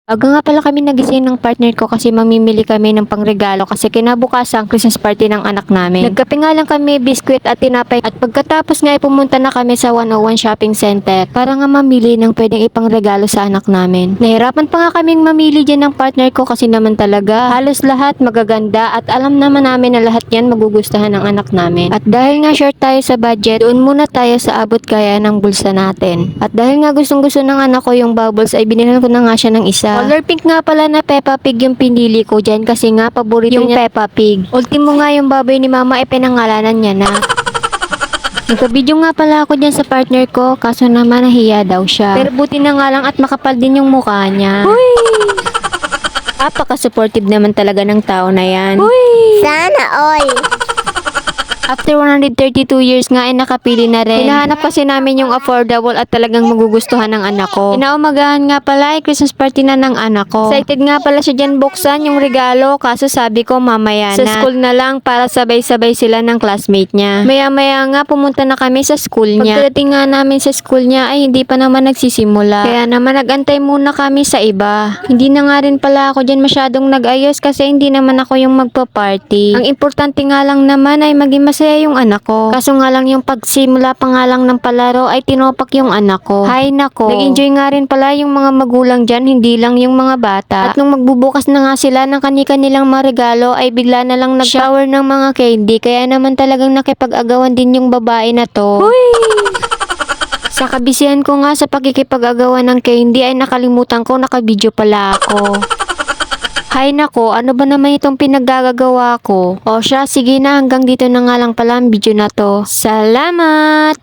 Aga nga pala kami nagising ng partner ko kasi mamimili kami ng pangregalo kasi kinabukasan Christmas party ng anak namin. Nagkape nga lang kami, biskwit at tinapay at pagkatapos nga ay pumunta na kami sa 101 Shopping Center para nga mamili ng pwedeng ipangregalo sa anak namin. Nahirapan pa nga kaming mamili dyan ng partner ko kasi naman talaga halos lahat magaganda at alam naman namin na lahat yan magugustuhan ng anak namin. At dahil nga short tayo sa budget, doon muna tayo sa abot kaya ng bulsa natin. At dahil nga gustong gusto ng anak ko yung bubbles ay binilhan ko na nga siya ng isa. Color pink nga pala na Peppa Pig yung pinili ko dyan kasi nga paborito yung niya Peppa Pig. Ultimo nga yung baboy ni mama ay pinangalanan niya na. Nagka-video nga pala ako dyan sa partner ko kaso naman nahiya daw siya. Pero buti na nga lang at makapal din yung mukha niya. Uy! Apaka-supportive naman talaga ng tao na yan. Uy! Sana all. After 132 years nga ay nakapili na rin. Hinahanap kasi namin yung affordable at talagang magugustuhan ng anak ko. Inaumagahan nga pala ay Christmas party na ng anak ko. Excited nga pala siya dyan buksan yung regalo kaso sabi ko mamaya na. Sa school na lang para sabay-sabay sila ng classmate niya. Maya-maya nga pumunta na kami sa school niya. Pagdating nga namin sa school niya ay hindi pa naman nagsisimula. Kaya naman nagantay muna kami sa iba. Hindi na nga rin pala ako dyan masyadong nag-ayos kasi hindi naman ako yung magpa-party. Ang importante nga lang naman ay maging masaya yung anak ko. Kaso nga lang yung pagsimula pa nga lang ng palaro ay tinopak yung anak ko. Hay nako. Nag-enjoy nga rin pala yung mga magulang dyan, hindi lang yung mga bata. At nung magbubukas na nga sila ng kani-kanilang mga regalo ay bigla na lang nag-shower ng mga candy. Kaya naman talagang nakipag-agawan din yung babae na to. Uy! Sa kabisihan ko nga sa pakikipag-agawan ng candy ay nakalimutan ko nakabidyo pala ako. Hay nako, ano ba naman itong pinaggagawa ko? O siya, sige na hanggang dito na nga lang pala ang video na to. Salamat!